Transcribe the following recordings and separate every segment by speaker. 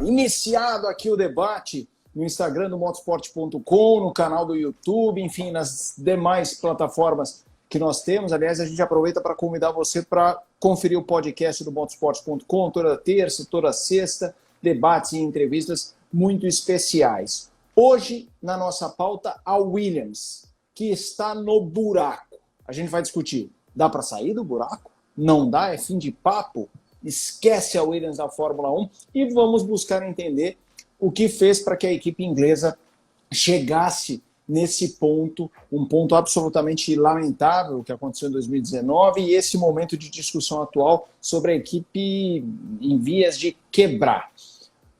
Speaker 1: Iniciado aqui o debate no Instagram do motorsport.com, no canal do YouTube, enfim, nas demais plataformas que nós temos. Aliás, a gente aproveita para convidar você para conferir o podcast do motorsport.com toda terça, toda sexta, debates e entrevistas muito especiais. Hoje, na nossa pauta, a Williams, que está no buraco. A gente vai discutir, dá para sair do buraco? Não dá? É fim de papo? Esquece a Williams da Fórmula 1 e vamos buscar entender o que fez para que a equipe inglesa chegasse nesse ponto, um ponto absolutamente lamentável que aconteceu em 2019 e esse momento de discussão atual sobre a equipe em vias de quebrar.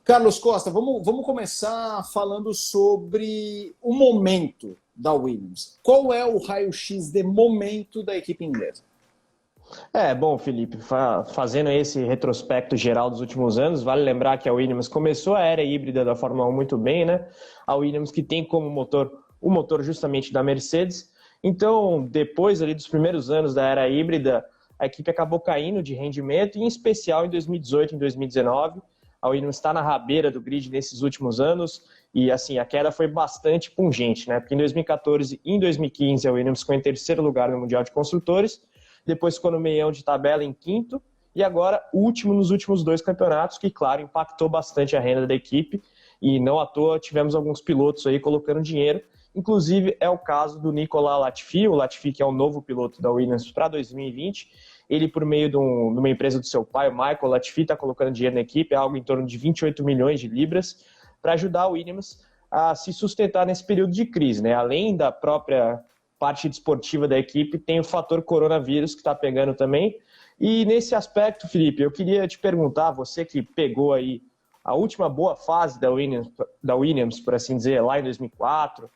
Speaker 1: Carlos Costa, vamos começar falando sobre o momento da Williams. Qual é o raio-x de momento da equipe inglesa?
Speaker 2: Bom, Felipe, fazendo esse retrospecto geral dos últimos anos, vale lembrar que a Williams começou a era híbrida da Fórmula 1 muito bem, né? A Williams que tem como motor o motor justamente da Mercedes. Então, depois ali dos primeiros anos da era híbrida, a equipe acabou caindo de rendimento, e em especial em 2018 e em 2019. A Williams está na rabeira do grid nesses últimos anos e assim, a queda foi bastante pungente, né? Porque em 2014 e em 2015 a Williams ficou em terceiro lugar no Mundial de Construtores, depois ficou no meião de tabela em quinto, e agora último nos últimos dois campeonatos, que, claro, impactou bastante a renda da equipe, e não à toa tivemos alguns pilotos aí colocando dinheiro, inclusive é o caso do Nicolas Latifi, o Latifi que é o novo piloto da Williams para 2020, ele por meio de uma empresa do seu pai, o Michael Latifi, está colocando dinheiro na equipe, algo em torno de 28 milhões de libras, para ajudar a Williams a se sustentar nesse período de crise, né? Além da própria parte desportiva da equipe, tem o fator coronavírus que está pegando também. E nesse aspecto, Felipe, eu queria te perguntar, você que pegou aí a última boa fase da Williams, por assim dizer, lá em 2004,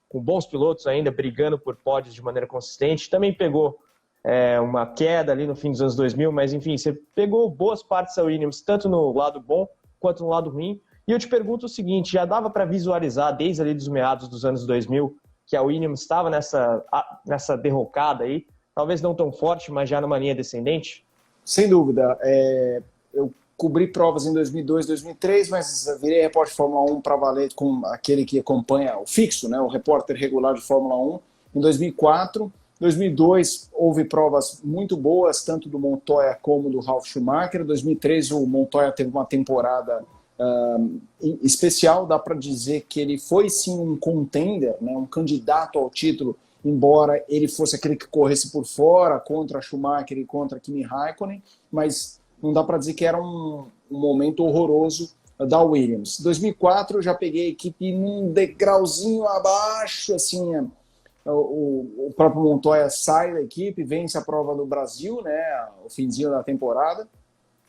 Speaker 2: com bons pilotos ainda brigando por pódios de maneira consistente, também pegou uma queda ali no fim dos anos 2000, mas enfim, você pegou boas partes da Williams, tanto no lado bom quanto no lado ruim. E eu te pergunto o seguinte, já dava para visualizar desde ali dos meados dos anos 2000 que a Williams estava nessa derrocada aí, talvez não tão forte, mas já numa linha descendente?
Speaker 1: Sem dúvida. Eu cobri provas em 2002, 2003, mas virei repórter de Fórmula 1 para valer com aquele que acompanha o fixo, né, o repórter regular de Fórmula 1, em 2004. 2002 houve provas muito boas, tanto do Montoya como do Ralf Schumacher. Em 2003 o Montoya teve uma temporada especial, dá para dizer que ele foi sim um contender, né, um candidato ao título, embora ele fosse aquele que corresse por fora contra Schumacher e contra Kimi Raikkonen, mas não dá para dizer que era um momento horroroso da Williams. Em 2004 eu já peguei a equipe num degrauzinho abaixo, assim, o próprio Montoya sai da equipe, vence a prova do Brasil, né, o finzinho da temporada,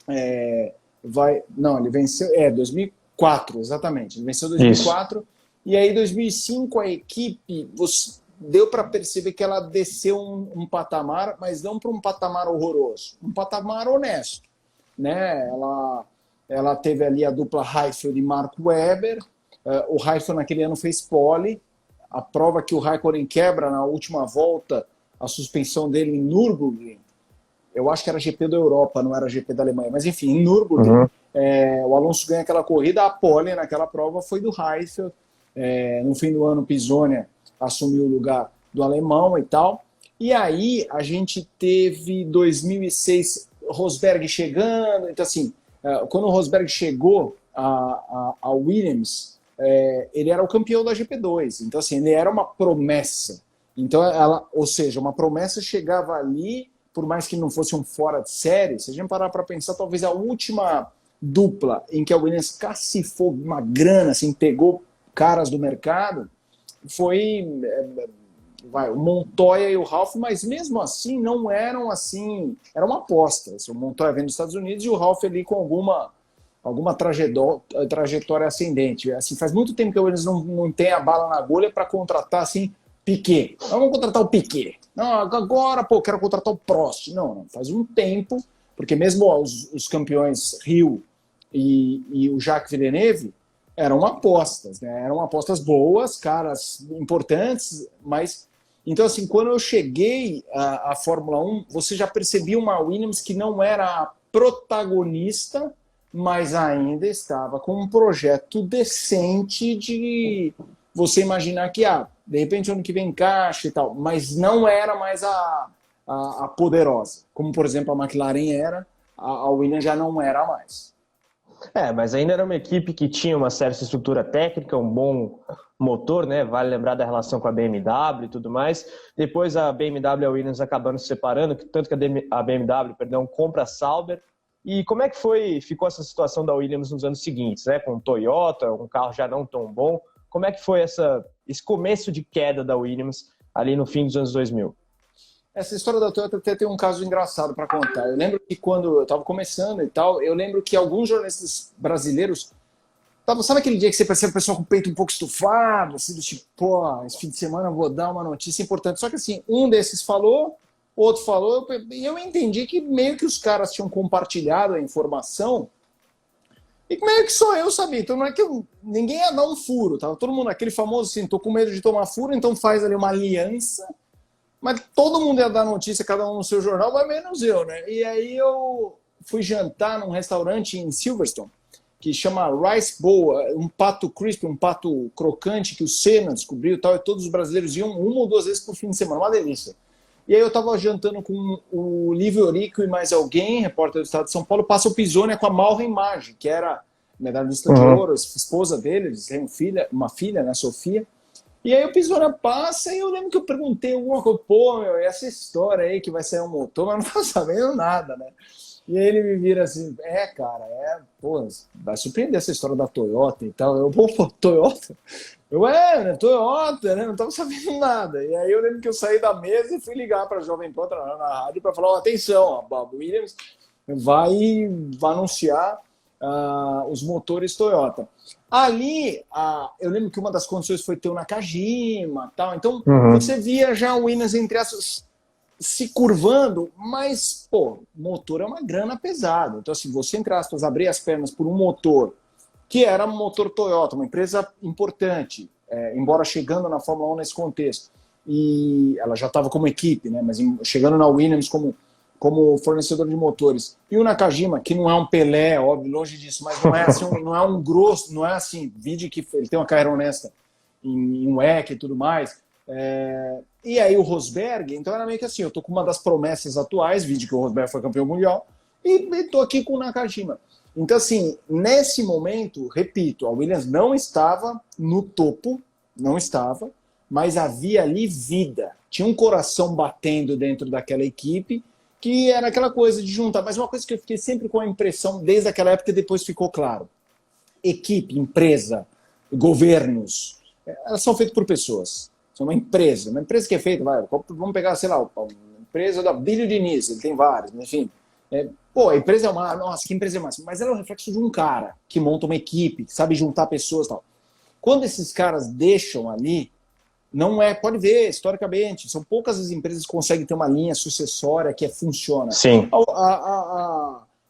Speaker 1: ele venceu, 2004, exatamente, ele venceu 2004, isso. E aí 2005 a equipe, deu para perceber que ela desceu um patamar, mas não para um patamar horroroso, um patamar honesto, né? Ela teve ali a dupla Heifeld e Mark Webber, o Heifeld naquele ano fez pole, a prova que o Raikkonen quebra na última volta, a suspensão dele em Nürburgring, eu acho que era GP da Europa, não era GP da Alemanha, mas enfim, em Nürburgring, o Alonso ganha aquela corrida, a pole naquela prova foi do Heifeld, no fim do ano Pisonia assumiu o lugar do alemão e tal, e aí a gente teve 2006 Rosberg chegando, então assim, quando o Rosberg chegou a Williams, ele era o campeão da GP2, então assim, ele era uma promessa, então ou seja, uma promessa chegava ali, por mais que não fosse um fora de série, se a gente parar para pensar, talvez a última dupla em que a Williams cacifou uma grana, assim, pegou caras do mercado, foi o Montoya e o Ralf, mas mesmo assim não eram assim, eram apostas. O Montoya vem dos Estados Unidos e o Ralf ali com alguma trajetória ascendente. Assim, faz muito tempo que a Williams não tem a bala na agulha para contratar assim, Piquet. Vamos contratar o Piquet. Não, agora, quero contratar o Prost. Não, faz um tempo, porque mesmo os campeões Rio e o Jacques Villeneuve eram apostas, né? Eram apostas boas, caras importantes, mas... Então, assim, quando eu cheguei à Fórmula 1, você já percebia uma Williams que não era a protagonista, mas ainda estava com um projeto decente de você imaginar que, de repente, ano que vem encaixa e tal, mas não era mais a poderosa. Como, por exemplo, a McLaren era, a Williams já não era mais.
Speaker 2: Mas ainda era uma equipe que tinha uma certa estrutura técnica, um bom motor, né? Vale lembrar da relação com a BMW e tudo mais. Depois a BMW e a Williams acabaram se separando, tanto que a BMW, compra a Sauber. E como é que ficou essa situação da Williams nos anos seguintes, né? Com o Toyota, um carro já não tão bom. Como é que foi esse começo de queda da Williams ali no fim dos anos 2000?
Speaker 1: Essa história da Toyota até tem um caso engraçado para contar. Eu lembro que quando eu estava começando e tal, eu lembro que alguns jornalistas brasileiros sabe aquele dia que você percebe o pessoal com o peito um pouco estufado, assim, do tipo, pô, esse fim de semana eu vou dar uma notícia importante. Só que assim, um desses falou, outro falou, e eu entendi que meio que os caras tinham compartilhado a informação e meio que só eu sabia. Então não é que ninguém ia dar um furo, tava todo mundo, aquele famoso assim, tô com medo de tomar furo, então faz ali uma aliança. Mas todo mundo ia dar notícia, cada um no seu jornal, mas menos eu, né? E aí eu fui jantar num restaurante em Silverstone, que chama Rice Bowl, um pato crisp, um pato crocante que o Senna descobriu e tal, e todos os brasileiros iam uma ou duas vezes por fim de semana, uma delícia. E aí eu estava jantando com o Lívio Eurico e mais alguém, repórter do Estado de São Paulo, passa o Pisonia com a Malra Imagem, que era medalhista de ouro, esposa dele, eles têm uma filha, né, Sofia. E aí o Pisonia passa e eu lembro que eu perguntei alguma coisa, pô, meu, essa história aí que vai sair um motor, mas não tô sabendo nada, né? E aí ele me vira assim, cara, pô, vai surpreender essa história da Toyota e tal. Eu, pô, Toyota? Né, Toyota, né? Não tava sabendo nada. E aí eu lembro que eu saí da mesa e fui ligar para a Jovem Pan na rádio para falar, atenção, a Williams vai anunciar os motores Toyota. Ali, eu lembro que uma das condições foi ter o Nakajima e tal. Então, você via já o Williams, entre essas, se curvando, mas, pô, motor é uma grana pesada. Então, assim, você, entre aspas, abrir as pernas por um motor, que era um motor Toyota, uma empresa importante, embora chegando na Fórmula 1 nesse contexto, e ela já estava como equipe, né, mas chegando na Williams como fornecedor de motores. E o Nakajima, que não é um Pelé, óbvio, longe disso, mas não é assim, não é um grosso, não é assim, vide que ele tem uma carreira honesta em WEC e tudo mais. E aí o Rosberg, então era meio que assim, eu tô com uma das promessas atuais, vide que o Rosberg foi campeão mundial, e tô aqui com o Nakajima. Então assim, nesse momento, repito, a Williams não estava no topo, não estava, mas havia ali vida. Tinha um coração batendo dentro daquela equipe, que era aquela coisa de juntar. Mas uma coisa que eu fiquei sempre com a impressão, desde aquela época e depois ficou claro. Equipe, empresa, governos, elas são feitas por pessoas. São uma empresa que é feita, vamos pegar, sei lá, uma empresa da Bílio Diniz, ele tem várias, enfim. A empresa é uma, nossa, que empresa é massa, mas ela é o reflexo de um cara que monta uma equipe, que sabe juntar pessoas e tal. Quando esses caras deixam ali, não pode ver, historicamente, são poucas as empresas que conseguem ter uma linha sucessória que funciona.
Speaker 2: Sim.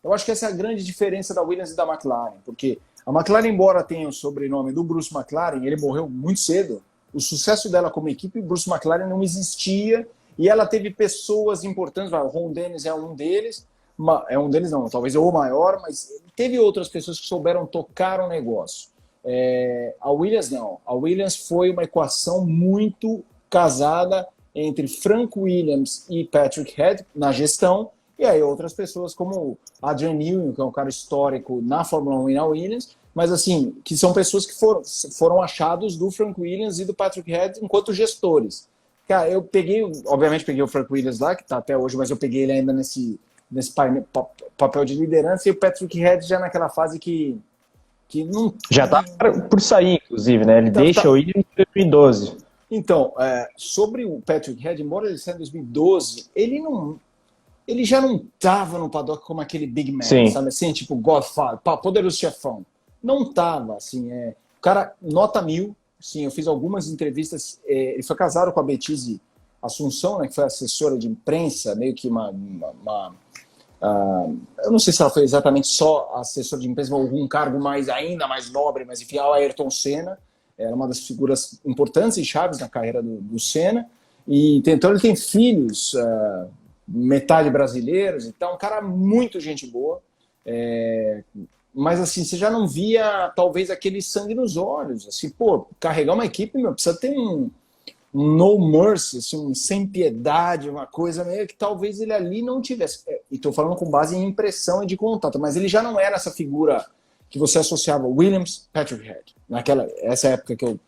Speaker 1: Eu acho que essa é a grande diferença da Williams e da McLaren, porque a McLaren, embora tenha o sobrenome do Bruce McLaren, ele morreu muito cedo, o sucesso dela como equipe, Bruce McLaren não existia, e ela teve pessoas importantes, o Ron Dennis é um deles não, talvez é o maior, mas teve outras pessoas que souberam tocar o negócio. A Williams não. A Williams foi uma equação muito casada entre Frank Williams e Patrick Head na gestão, e aí outras pessoas como Adrian Newey, que é um cara histórico na Fórmula 1 e na Williams, mas assim, que são pessoas que foram achados do Frank Williams e do Patrick Head enquanto gestores. Cara, eu obviamente peguei o Frank Williams lá, que está até hoje, mas eu peguei ele ainda nesse papel de liderança, e o Patrick Head já naquela fase que não...
Speaker 2: Já está por sair, inclusive, né? Ele deixa o Williams em 2012.
Speaker 1: Então, sobre o Patrick Head, embora ele saia em 2012, ele já não estava no paddock como aquele big man, sim, sabe assim, tipo Godfather, poderoso chefão. Não estava, assim, o cara, nota 1000, sim, eu fiz algumas entrevistas, ele foi casado com a Betise Assunção, né, que foi assessora de imprensa, meio que eu não sei se ela foi exatamente só assessora de imprensa, ou algum cargo ainda mais nobre, mas enfim, a Ayrton Senna era uma das figuras importantes e chaves na carreira do Senna, e então ele tem filhos, metade brasileiros, então um cara muito gente boa, Mas assim, você já não via talvez aquele sangue nos olhos. Assim, pô, carregar uma equipe, meu, precisa ter um no mercy, assim, um sem piedade, uma coisa meio que talvez ele ali não tivesse. E estou falando com base em impressão e de contato, mas ele já não era essa figura que você associava Williams, Patrick Head, essa época que eu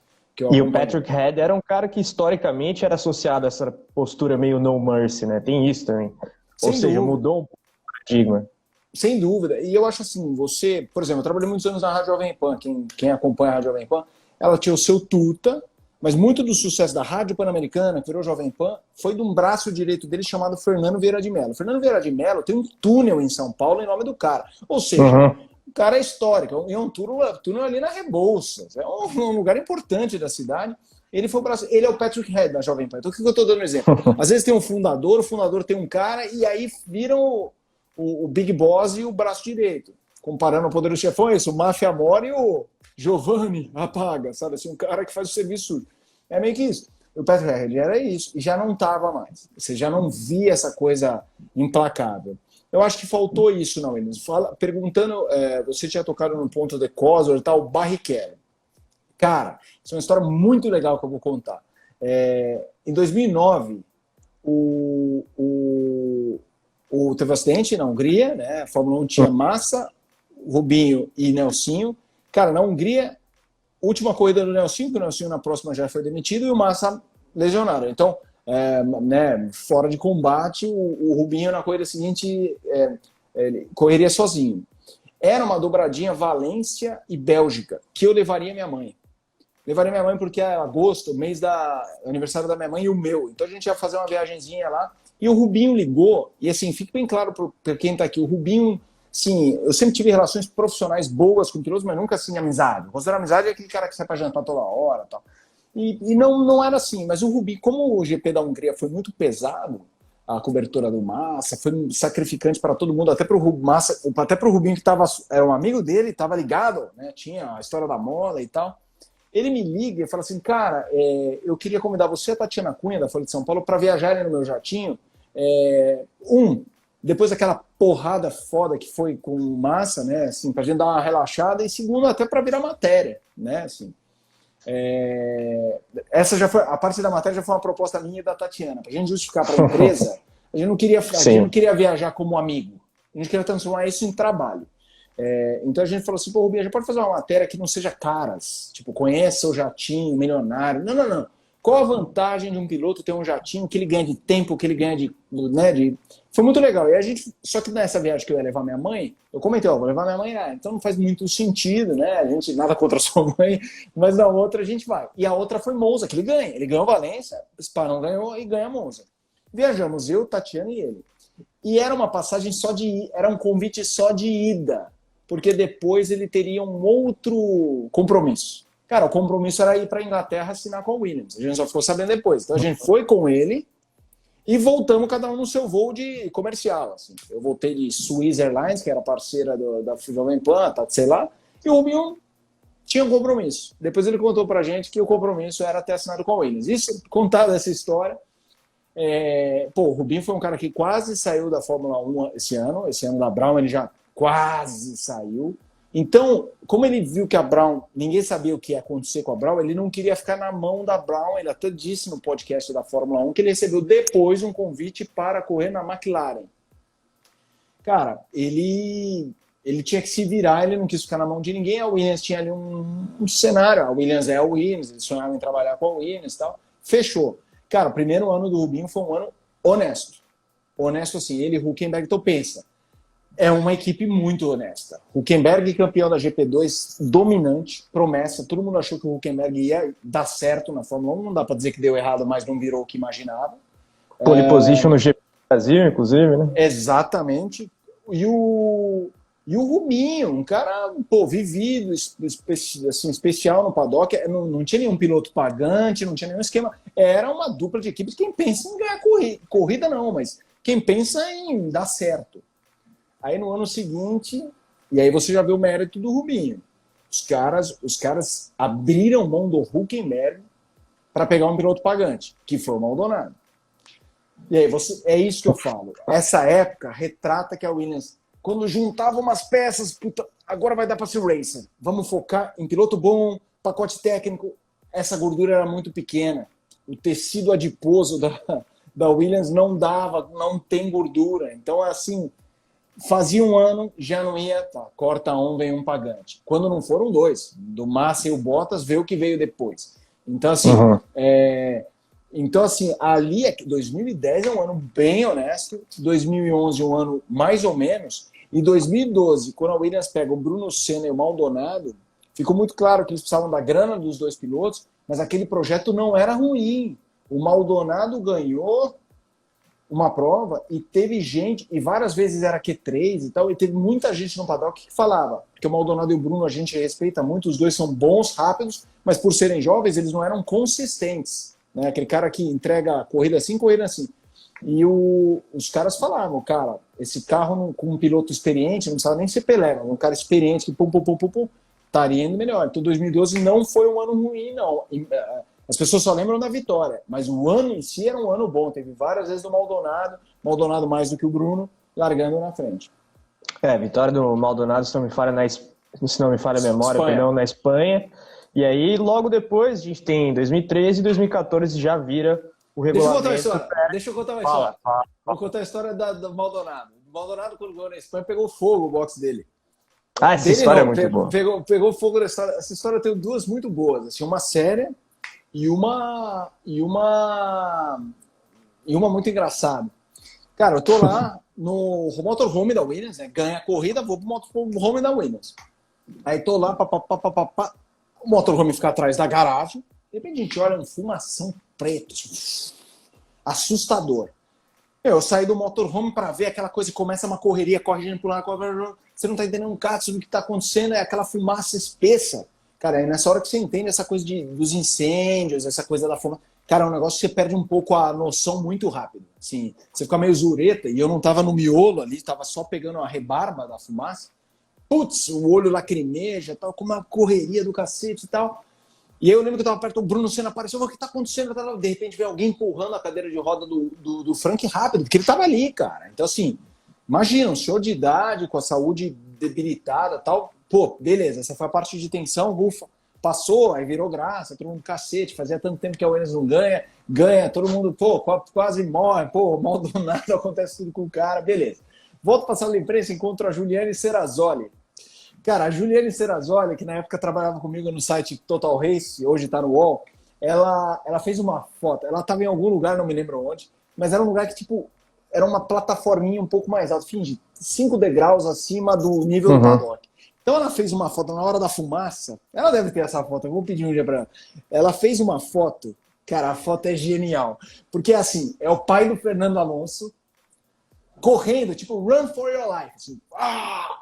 Speaker 2: E o Patrick Head era um cara que historicamente era associado a essa postura meio no mercy, né? Tem isso também. Ou seja, mudou um pouco o paradigma.
Speaker 1: Sem dúvida. E eu acho assim, você, por exemplo, eu trabalhei muitos anos na Rádio Jovem Pan, quem acompanha a Rádio Jovem Pan, ela tinha o seu tuta, mas muito do sucesso da Rádio Pan-Americana, que virou Jovem Pan, foi de um braço direito dele chamado Fernando Vieira de Mello. Fernando Vieira de Mello tem um túnel em São Paulo em nome do cara. Ou seja, o cara é histórico, é um túnel ali na Rebouças, é um lugar importante da cidade. Ele foi o braço, ele é o Patrick Head da Jovem Pan. Então, o que eu estou dando um exemplo? Às vezes tem um fundador, o fundador tem um cara, e aí viram o Big Boss e o braço direito. Comparando o Poderoso Chefão, é isso, o Máfia Mora e o Giovanni Apaga, sabe? Assim, um cara que faz o serviço. É meio que isso. O Patrick Head era isso, e já não estava mais. Você já não via essa coisa implacável. Eu acho que faltou isso, não, Williams. Perguntando, você tinha tocado no ponto de Cosworth e tal, o Barrichello. Cara, isso é uma história muito legal que eu vou contar. Em 2009, teve um acidente na Hungria, né? A Fórmula 1 tinha Massa, Rubinho e Nelsinho. Cara, na Hungria, última corrida do Nelsinho, que o Nelsinho na próxima já foi demitido, e o Massa lesionado. Então, fora de combate, o Rubinho na corrida seguinte ele correria sozinho. Era uma dobradinha Valência e Bélgica, que eu levaria minha mãe. Levaria minha mãe porque é agosto, mês aniversário da minha mãe e o meu. Então a gente ia fazer uma viagenzinha lá. E o Rubinho ligou, e assim, fique bem claro para quem está aqui, o Rubinho, sim, eu sempre tive relações profissionais boas com pilotos, mas nunca assim amizade. Considerar amizade é aquele cara que sai para jantar toda hora e tal. E não era assim, mas o Rubinho, como o GP da Hungria foi muito pesado, a cobertura do Massa, foi sacrificante para todo mundo, até para o Massa, até para o Rubinho, que era um amigo dele, estava ligado, né, tinha a história da mola e tal. Ele me liga e fala assim, cara, eu queria convidar você e a Tatiana Cunha, da Folha de São Paulo, para viajarem no meu jatinho. Depois daquela porrada foda que foi com o Massa, né, assim, pra gente dar uma relaxada, e segundo, até para virar matéria, né, assim. Essa já foi, a parte da matéria já foi uma proposta minha e da Tatiana, pra gente justificar para a empresa, a gente não queria viajar como amigo, a gente queria transformar isso em trabalho. Então a gente falou assim, pô, Rubinho, a gente pode fazer uma matéria que não seja caras, tipo, conheça o jatinho, milionário. Não. Qual a vantagem de um piloto ter um jatinho que ele ganha de tempo, que ele ganha de... Foi muito legal. E a gente, só que nessa viagem que eu ia levar minha mãe, eu comentei, vou levar minha mãe, então não faz muito sentido, né? A gente, nada contra a sua mãe, mas na outra a gente vai. E a outra foi Monza, que ele ganha. Ele ganhou Valência, Spa não ganhou e ganha Monza. Viajamos eu, Tatiana e ele. E era uma passagem era um convite só de ida, porque depois ele teria um outro compromisso. Cara, o compromisso era ir para a Inglaterra assinar com a Williams. A gente só ficou sabendo depois. Então a gente foi com ele e voltamos cada um no seu voo de comercial. Assim. Eu voltei de Swiss Airlines, que era parceira da Jovem Pan, sei lá, e o Rubinho tinha um compromisso. Depois ele contou pra gente que o compromisso era ter assinado com a Williams. Isso, contada essa história, o Rubinho foi um cara que quase saiu da Fórmula 1 esse ano da Brown ele já quase saiu. Então, como ele viu que a Brown, ninguém sabia o que ia acontecer com a Brown, ele não queria ficar na mão da Brown. Ele até disse no podcast da Fórmula 1 que ele recebeu depois um convite para correr na McLaren. Cara, ele tinha que se virar, ele não quis ficar na mão de ninguém. A Williams tinha ali um cenário. A Williams é a Williams, eles sonhavam em trabalhar com a Williams e tal. Fechou. Cara, o primeiro ano do Rubinho foi um ano honesto. Honesto assim, ele e Hülkenberg, então pensa. É uma equipe muito honesta. Hülkenberg, campeão da GP2, dominante, promessa. Todo mundo achou que o Hülkenberg ia dar certo na Fórmula 1. Não dá para dizer que deu errado, mas não virou o que imaginava.
Speaker 2: Pole position no GP do Brasil, inclusive, né?
Speaker 1: Exatamente. E o Rubinho, um cara, vivido, assim, especial no paddock. Não tinha nenhum piloto pagante, não tinha nenhum esquema. Era uma dupla de equipes. Quem pensa em ganhar corrida não, mas quem pensa em dar certo. Aí no ano seguinte, e aí você já vê o mérito do Rubinho. Os caras abriram mão do Hülkenberg para pegar um piloto pagante, que foi o Maldonado. E aí é isso que eu falo. Essa época retrata que a Williams quando juntava umas peças, puta, agora vai dar para ser racer. Vamos focar em piloto bom, pacote técnico. Essa gordura era muito pequena. O tecido adiposo da Williams não dava, não tem gordura. Então, assim, fazia um ano, já não ia, tá, corta um, vem um pagante. Quando não foram dois, do Massa e o Bottas, vê o que veio depois. Então, assim, ali, 2010 é um ano bem honesto, 2011 um ano mais ou menos, e 2012, quando a Williams pega o Bruno Senna e o Maldonado, ficou muito claro que eles precisavam da grana dos dois pilotos, mas aquele projeto não era ruim. O Maldonado ganhou uma prova e teve gente, e várias vezes era Q3 e tal, e teve muita gente no paddock que falava, porque o Maldonado e o Bruno a gente respeita muito, os dois são bons, rápidos, mas por serem jovens eles não eram consistentes, né? Aquele cara que entrega corrida assim. E os caras falavam, cara, esse carro com um piloto experiente, não precisava nem ser Pelé, mas um cara experiente que estaria indo melhor. Então 2012 não foi um ano ruim, não. As pessoas só lembram da vitória, mas o ano em si era um ano bom. Teve várias vezes do Maldonado mais do que o Bruno, largando na frente.
Speaker 2: Vitória do Maldonado, se não me falha a memória, perdão, na Espanha. E aí, logo depois, a gente tem 2013 e 2014 já vira o regulamento.
Speaker 1: Deixa eu contar uma história. Vou contar a história do Maldonado. O Maldonado, quando ganhou na Espanha, pegou fogo o box dele.
Speaker 2: Essa história é muito boa.
Speaker 1: Pegou fogo na história. Essa história tem duas muito boas. Assim, uma séria e uma muito engraçada. Cara, eu tô lá no motorhome da Williams, né? Ganha a corrida, vou pro motorhome da Williams. Aí tô lá, o motorhome fica atrás da garagem. De repente a gente olha um fumação preto, assustador. Eu saí do motorhome para ver aquela coisa, começa uma correria, corre gente por lá, você não tá entendendo um cato do que tá acontecendo, é aquela fumaça espessa. Cara, é nessa hora que você entende essa coisa dos incêndios, essa coisa da fumaça. Cara, é um negócio que você perde um pouco a noção muito rápido. Assim, você fica meio zureta, e eu não tava no miolo ali, tava só pegando a rebarba da fumaça. Putz, o olho lacrimeja, tal, como uma correria do cacete e tal. E aí eu lembro que eu tava perto, o Bruno Senna apareceu, o que tá acontecendo? De repente vem alguém empurrando a cadeira de roda do Frank rápido, porque ele tava ali, cara. Então, assim, imagina, um senhor de idade, com a saúde debilitada e tal. Pô, beleza, essa foi a parte de tensão, ufa, passou, aí virou graça, todo mundo cacete, fazia tanto tempo que a Williams não ganha, todo mundo, pô, quase morre, pô, mal do nada, acontece tudo com o cara, beleza. Volto para a sala de imprensa, encontro a Juliane Serrazoli. Cara, a Juliane Serrazoli, que na época trabalhava comigo no site Total Race, hoje está no UOL, ela fez uma foto, ela estava em algum lugar, não me lembro onde, mas era um lugar que, tipo, era uma plataforminha um pouco mais alta, 5 degraus acima do nível do paddock. Então ela fez uma foto na hora da fumaça, ela deve ter essa foto, eu vou pedir um dia para ela. Ela fez uma foto, cara, a foto é genial, porque assim, é o pai do Fernando Alonso, correndo, tipo, run for your life. Assim,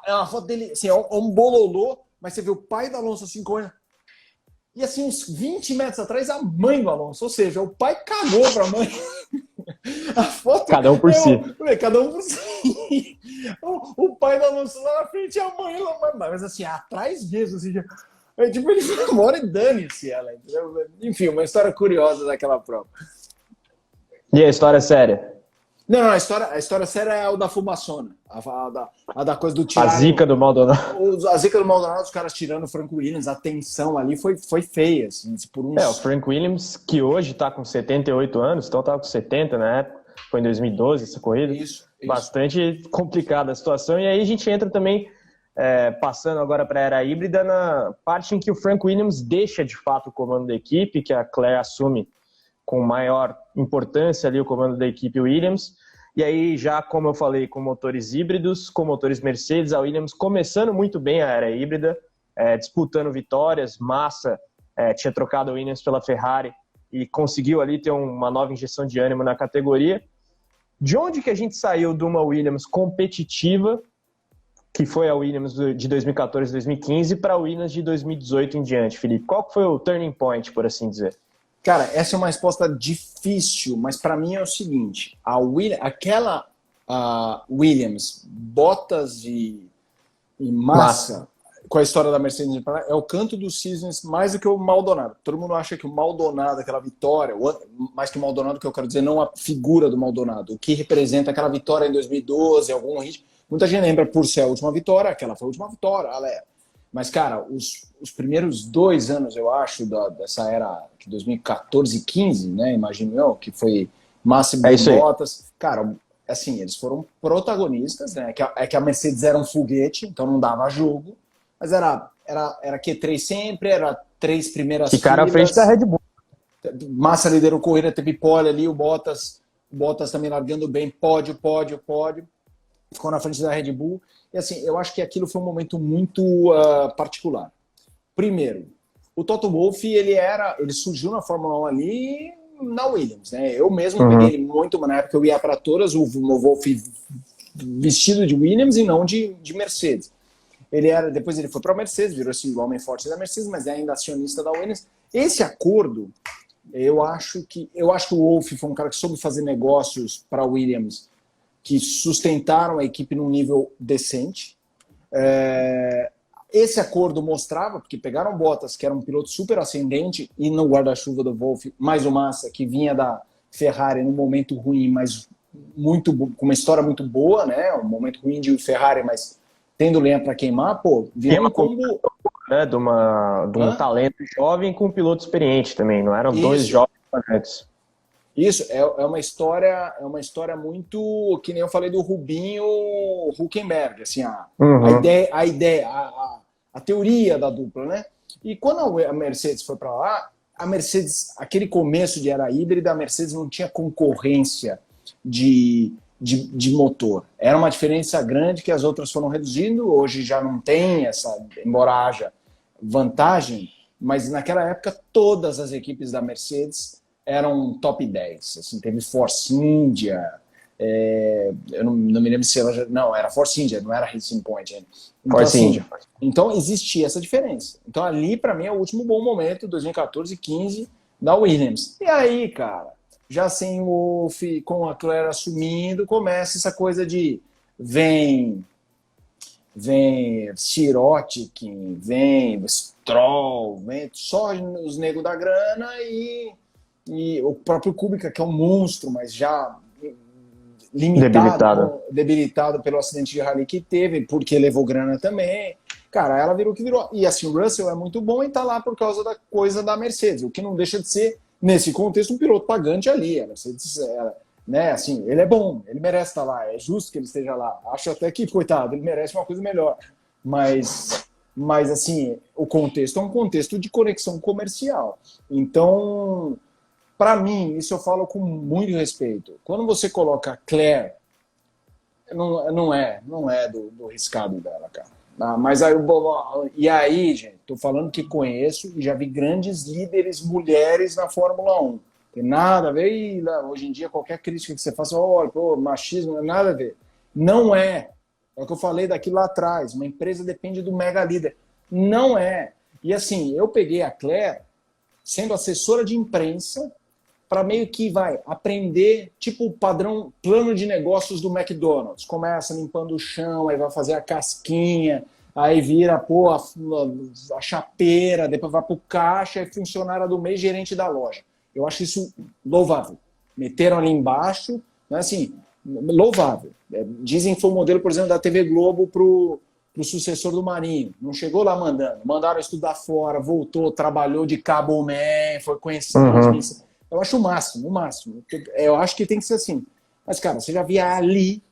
Speaker 1: é uma foto dele, assim, é um bololô, mas você vê o pai do Alonso assim, correndo. E assim, uns 20 metros atrás, a mãe do Alonso. Ou seja, o pai cagou pra mãe. A foto
Speaker 2: cada um por si.
Speaker 1: Cada um por si. O pai do Alonso lá na frente e a mãe lá, mas assim, atrás mesmo, assim, tipo, ele foi embora e dane-se ela. Entendeu? Enfim, uma história curiosa daquela prova.
Speaker 2: E a história séria?
Speaker 1: Não, a história séria é o da fumaçona. A da coisa do tirar.
Speaker 2: A zica do Maldonado.
Speaker 1: A zica do Maldonado, os caras tirando o Frank Williams, a tensão ali foi feia. Assim, por uns...
Speaker 2: o Frank Williams, que hoje tá com 78 anos, então tava com 70 na época, foi em 2012 essa corrida. Isso. Bastante complicada a situação. E aí a gente entra também, passando agora para a era híbrida, na parte em que o Frank Williams deixa de fato o comando da equipe, que a Claire assume com maior importância ali o comando da equipe Williams, e aí já, como eu falei, com motores híbridos, com motores Mercedes, a Williams começando muito bem a era híbrida, disputando vitórias, Massa tinha trocado a Williams pela Ferrari e conseguiu ali ter uma nova injeção de ânimo na categoria. De onde que a gente saiu de uma Williams competitiva, que foi a Williams de 2014 e 2015, para a Williams de 2018 em diante, Felipe? Qual foi o turning point, por assim dizer?
Speaker 1: Cara, essa é uma resposta difícil, mas para mim é o seguinte: aquela Williams, Bottas e Massa, com a história da Mercedes, é o canto dos cisnes mais do que o Maldonado. Todo mundo acha que o Maldonado, aquela vitória, mais que o Maldonado, que eu quero dizer, não a figura do Maldonado, o que representa aquela vitória em 2012, algum ritmo, Muita gente lembra por ser a última vitória, aquela foi a última vitória, mas, cara, os primeiros 2 anos, eu acho, dessa era 2014 e 15, né, imagino eu, que foi Massa e Bottas, cara, assim, eles foram protagonistas, né, que a Mercedes era um foguete, então não dava jogo, mas era Q3 sempre, era 3 primeiras filas.
Speaker 2: Ficaram à frente da Red Bull.
Speaker 1: Massa liderou corrida, teve pole ali, o Bottas também largando bem, pódio, ficou na frente da Red Bull. E assim, eu acho que aquilo foi um momento muito particular. Primeiro, o Toto Wolff, ele surgiu na Fórmula 1 ali na Williams, né? Eu mesmo peguei ele muito, mas na época eu ia para todas, o Wolff vestido de Williams e não de Mercedes. Depois ele foi para a Mercedes, virou esse homem forte da Mercedes, mas é ainda acionista da Williams. Esse acordo, eu acho que o Wolff foi um cara que soube fazer negócios para a Williams que sustentaram a equipe num nível decente. Esse acordo mostrava, porque pegaram Bottas, que era um piloto super ascendente, e no guarda-chuva do Wolff, mais o Massa, que vinha da Ferrari num momento ruim, mas com uma história muito boa, né? Um momento ruim de Ferrari, mas tendo lenha para queimar, pô, virou um combo...
Speaker 2: Né, de um talento jovem com um piloto experiente também, não eram dois jovens antes.
Speaker 1: Isso, é uma história muito, que nem eu falei do Rubinho Hülkenberg, assim, a teoria da dupla, né? E quando a Mercedes foi para lá, a Mercedes, aquele começo de era híbrida, a Mercedes não tinha concorrência de motor. Era uma diferença grande que as outras foram reduzindo, hoje já não tem essa, embora haja vantagem, mas naquela época todas as equipes da Mercedes eram top 10. Assim, teve Force India, eu não me lembro se ela já... Não, era Force India, não era Racing Point. Então,
Speaker 2: Force India.
Speaker 1: Então existia essa diferença. Então ali, para mim, é o último bom momento, 2014 e 15, da Williams. E aí, cara, já sem o Wolff, com a Claire assumindo, começa essa coisa de vem Sirotkin, vem Stroll, vem só os negros da grana e o próprio Kubica, que é um monstro, mas já debilitado pelo acidente de rally que teve, porque levou grana também. Cara, ela virou o que virou. E assim, o Russell é muito bom e tá lá por causa da coisa da Mercedes, o que não deixa de ser, nesse contexto, um piloto pagante ali. A Mercedes, né, assim, ele é bom, ele merece estar lá, é justo que ele esteja lá. Acho até que, coitado, ele merece uma coisa melhor. Mas assim, o contexto é um contexto de conexão comercial. Então, para mim, isso eu falo com muito respeito. Quando você coloca Claire, não é do riscado dela, cara. Mas aí, gente, tô falando que conheço e já vi grandes líderes mulheres na Fórmula 1. Tem nada a ver, e hoje em dia qualquer crítica que você faça, olha, machismo, não é nada a ver. Não é. É o que eu falei daquilo lá atrás. Uma empresa depende do mega líder. Não é. E assim, eu peguei a Claire sendo assessora de imprensa para meio que aprender, tipo o padrão plano de negócios do McDonald's. Começa limpando o chão, aí vai fazer a casquinha, aí vira a chapeira, depois vai para o caixa, é funcionária do mês, gerente da loja. Eu acho isso louvável. Meteram ali embaixo, né, assim, louvável. Dizem que foi o modelo, por exemplo, da TV Globo para o sucessor do Marinho. Não chegou lá mandando. Mandaram estudar fora, voltou, trabalhou de cabo man, foi conhecido. Eu acho o máximo. Eu acho que tem que ser assim. Mas, cara, você já via ali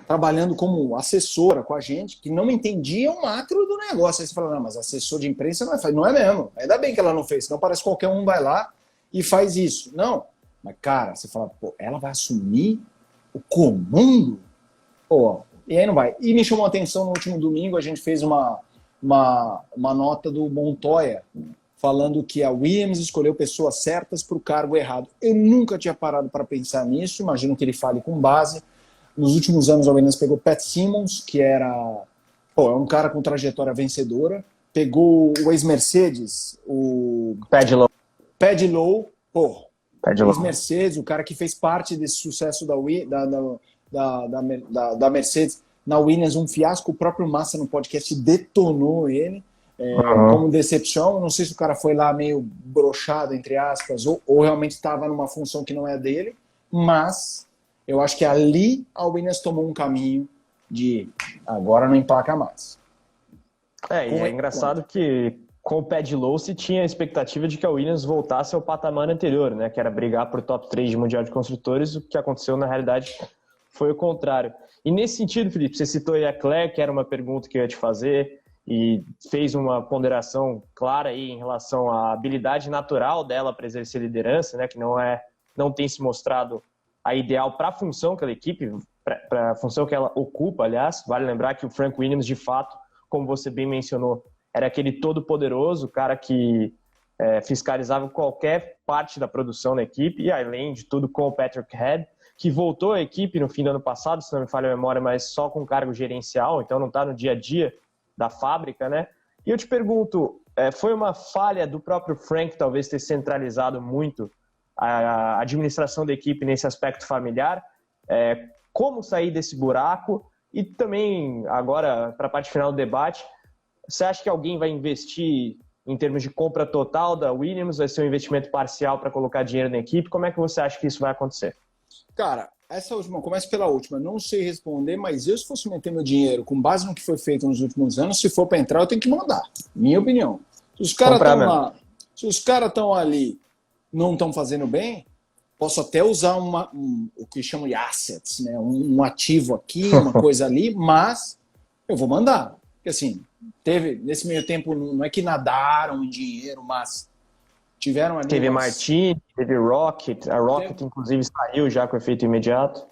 Speaker 1: trabalhando como assessora com a gente, que não entendia o macro do negócio. Aí você fala, não, mas assessor de imprensa não é fácil. Não é mesmo. Ainda bem que ela não fez, senão parece que qualquer um vai lá e faz isso. Não. Mas, cara, você fala, pô, ela vai assumir o comando? Pô, e aí não vai. E me chamou a atenção no último domingo, a gente fez uma nota do Montoya, falando que a Williams escolheu pessoas certas para o cargo errado. Eu nunca tinha parado para pensar nisso, imagino que ele fale com base. Nos últimos anos, a Williams pegou Pat Symonds, que é um cara com trajetória vencedora, pegou o ex-Mercedes, o Paddy Lowe, ex-Mercedes, o cara que fez parte desse sucesso da Mercedes na Williams, um fiasco, o próprio Massa no podcast detonou ele, como decepção. Não sei se o cara foi lá meio broxado, entre aspas, ou realmente estava numa função que não é dele, mas eu acho que ali a Williams tomou um caminho de agora não emplaca mais.
Speaker 2: E é engraçado que com o Pad Low se tinha a expectativa de que a Williams voltasse ao patamar anterior, né? Que era brigar por top 3 de Mundial de Construtores. O que aconteceu, na realidade, foi o contrário. E nesse sentido, Felipe, você citou a Leclerc, que era uma pergunta que eu ia te fazer, e fez uma ponderação clara aí em relação à habilidade natural dela para exercer liderança, né? Que não tem se mostrado a ideal para a função que ela equipe, para a função que ela ocupa, aliás. Vale lembrar que o Frank Williams, de fato, como você bem mencionou, era aquele todo-poderoso, cara que fiscalizava qualquer parte da produção da equipe, e além de tudo com o Patrick Head, que voltou à equipe no fim do ano passado, se não me falha a memória, mas só com cargo gerencial, então não está no dia a dia da fábrica, né? E eu te pergunto, foi uma falha do próprio Frank talvez ter centralizado muito a administração da equipe nesse aspecto familiar? Como sair desse buraco? E também, agora, para a parte final do debate, você acha que alguém vai investir em termos de compra total da Williams? Vai ser um investimento parcial para colocar dinheiro na equipe? Como é que você acha que isso vai acontecer?
Speaker 1: Cara, essa última, começa pela última. Não sei responder, mas eu, se fosse meter meu dinheiro com base no que foi feito nos últimos anos, se for para entrar, eu tenho que mandar. Minha opinião. Se os caras estão lá, se os caras estão ali, não estão fazendo bem, posso até usar o que chamam de assets, né? Um ativo aqui, uma coisa ali, mas eu vou mandar. Porque assim, nesse meio tempo, não é que nadaram em dinheiro, mas tiveram ali...
Speaker 2: Teve Martin, teve Rocket, a Rocket inclusive saiu já com efeito imediato.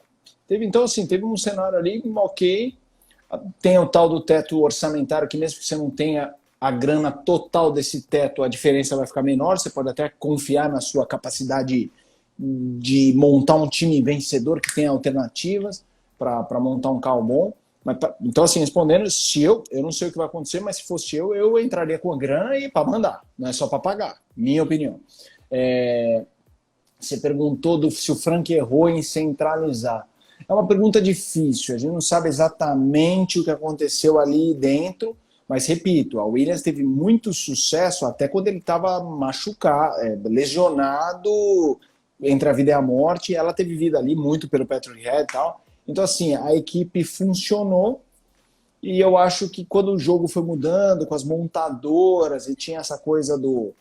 Speaker 1: Então assim, teve um cenário ali, ok, tem o tal do teto orçamentário, que mesmo que você não tenha a grana total desse teto, a diferença vai ficar menor, você pode até confiar na sua capacidade de montar um time vencedor que tem alternativas para montar um carro bom. Então, assim, respondendo, se eu não sei o que vai acontecer, mas se fosse eu entraria com a grana e para mandar, não é só para pagar, minha opinião. Você perguntou se o Frank errou em centralizar. É uma pergunta difícil, a gente não sabe exatamente o que aconteceu ali dentro, mas repito, a Williams teve muito sucesso até quando ele estava machucado, lesionado entre a vida e a morte, ela teve vida ali muito pelo Patrick Head e tal. Então, assim, a equipe funcionou e eu acho que quando o jogo foi mudando com as montadoras e tinha essa coisa do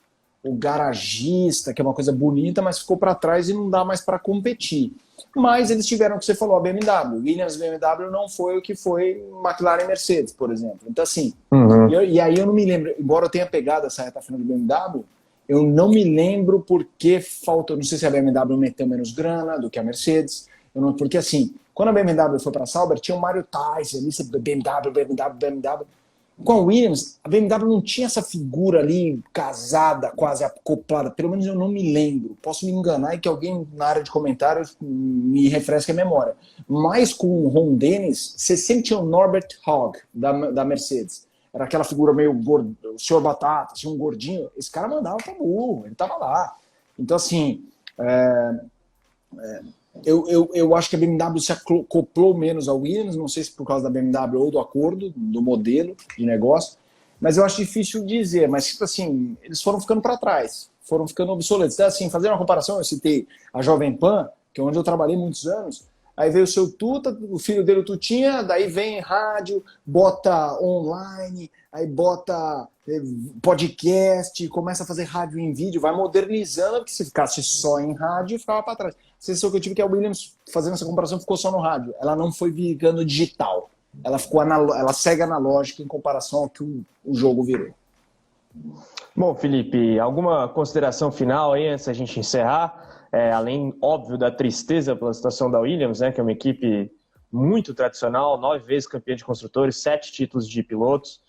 Speaker 1: garagista, que é uma coisa bonita, mas ficou para trás e não dá mais para competir. Mas eles tiveram o que você falou, a BMW. Williams BMW não foi o que foi McLaren e Mercedes, por exemplo. Então, assim, e aí eu não me lembro, embora eu tenha pegado essa reta final de BMW, eu não me lembro porque faltou, não sei se a BMW meteu menos grana do que a Mercedes, porque assim, quando a BMW foi para a Sauber, tinha o Mario Tyson, BMW. Com a Williams, a BMW não tinha essa figura ali casada, quase acoplada, pelo menos eu não me lembro. Posso me enganar e que alguém na área de comentários me refresque a memória. Mas com o Ron Dennis, você sempre tinha o Norbert Hogg, da Mercedes. Era aquela figura meio gordo, o senhor Batata, assim, um gordinho. Esse cara mandava pra burro, ele tava lá. Então, assim, eu acho que a BMW se acoplou menos ao Williams, não sei se por causa da BMW ou do acordo, do modelo de negócio, mas eu acho difícil dizer. Mas, tipo assim, eles foram ficando para trás, foram ficando obsoletos. Então, assim, fazer uma comparação, eu citei a Jovem Pan, que é onde eu trabalhei muitos anos. Aí veio o seu Tuta, o filho dele, o Tutinha, daí vem rádio, bota online, aí bota podcast, começa a fazer rádio em vídeo, vai modernizando, porque se ficasse só em rádio, ficava para trás. A sensação que eu tive que a Williams, fazendo essa comparação, ficou só no rádio. Ela não foi virando digital. Ela segue analógica em comparação ao que o jogo virou.
Speaker 2: Bom, Felipe, alguma consideração final aí antes da gente encerrar? Além, óbvio, da tristeza pela situação da Williams, né, que é uma equipe muito tradicional, 9 vezes campeã de construtores, 7 títulos de pilotos.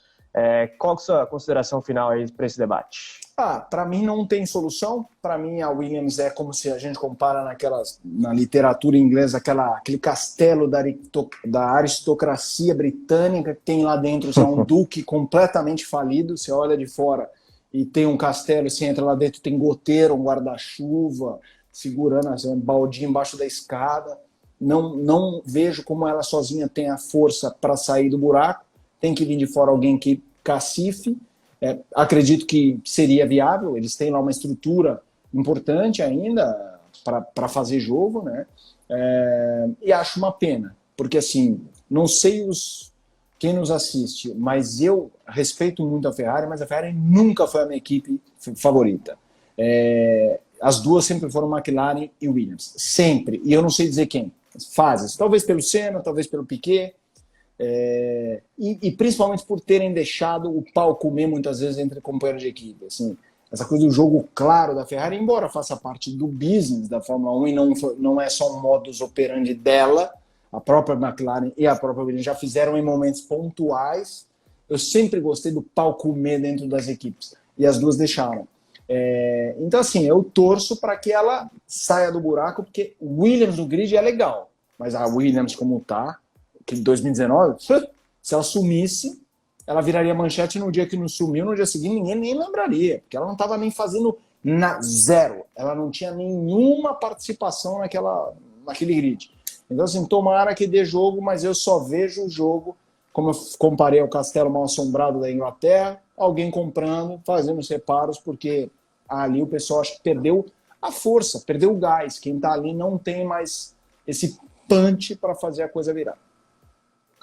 Speaker 2: Qual que é a sua consideração final aí para esse debate?
Speaker 1: Para mim não tem solução. Para mim a Williams é como se a gente compara na literatura inglesa, aquele castelo da aristocracia britânica que tem lá dentro um duque completamente falido. Você olha de fora e tem um castelo, você entra lá dentro, tem goteiro, um guarda-chuva, segurando assim, um baldinho embaixo da escada. Não vejo como ela sozinha tem a força para sair do buraco. Tem que vir de fora alguém que cacife. Acredito que seria viável, eles têm lá uma estrutura importante ainda para fazer jogo, né? E acho uma pena, porque assim, não sei quem nos assiste, mas eu respeito muito a Ferrari, mas a Ferrari nunca foi a minha equipe favorita. As duas sempre foram McLaren e Williams, sempre, e eu não sei dizer quem. Fases, talvez pelo Senna, talvez pelo Piquet, e principalmente por terem deixado o pau comer muitas vezes entre companheiros de equipe. Assim, essa coisa do jogo claro da Ferrari, embora faça parte do business da Fórmula 1 e não é só um modus operandi dela, a própria McLaren e a própria Williams já fizeram em momentos pontuais. Eu sempre gostei do pau comer dentro das equipes, e as duas deixaram. Então, assim, eu torço para que ela saia do buraco, porque Williams no grid é legal, mas a Williams como tá, que em 2019, se ela sumisse, ela viraria manchete no dia que não sumiu, no dia seguinte ninguém nem lembraria, porque ela não estava nem fazendo zero, ela não tinha nenhuma participação naquele grid. Então, assim, tomara que dê jogo, mas eu só vejo o jogo, como eu comparei ao castelo mal assombrado da Inglaterra, alguém comprando, fazendo os reparos, porque ali o pessoal acho que perdeu a força, perdeu o gás. Quem está ali não tem mais esse punch para fazer a coisa virar.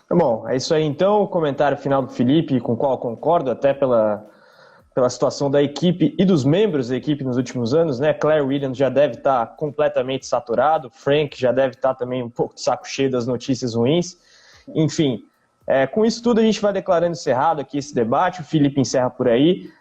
Speaker 2: Bom, é isso aí então, o comentário final do Felipe, com o qual eu concordo, até pela situação da equipe e dos membros da equipe nos últimos anos, né? Claire Williams já deve estar completamente saturado, Frank já deve estar também um pouco de saco cheio das notícias ruins. Enfim, com isso tudo a gente vai declarando encerrado aqui esse debate, o Felipe encerra por aí,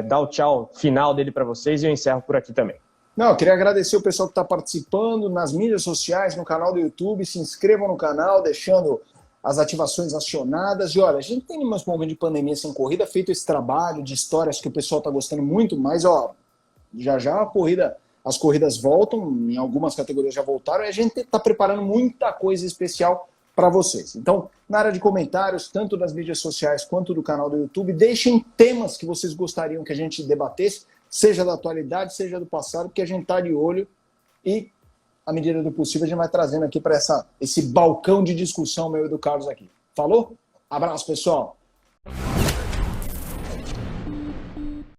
Speaker 2: dá o tchau final dele para vocês e eu encerro por aqui também.
Speaker 1: Não, eu queria agradecer o pessoal que está participando nas mídias sociais, no canal do YouTube, se inscrevam no canal, deixando as ativações acionadas. E olha, a gente tem nesse momento de pandemia sem corrida feito esse trabalho de histórias que o pessoal está gostando muito, mas já as corridas voltam, em algumas categorias já voltaram, e a gente está preparando muita coisa especial para vocês. Então, na área de comentários, tanto das mídias sociais quanto do canal do YouTube, deixem temas que vocês gostariam que a gente debatesse, seja da atualidade, seja do passado, porque a gente está de olho e, à medida do possível, a gente vai trazendo aqui para esse balcão de discussão meu e do Carlos aqui. Falou? Abraço, pessoal!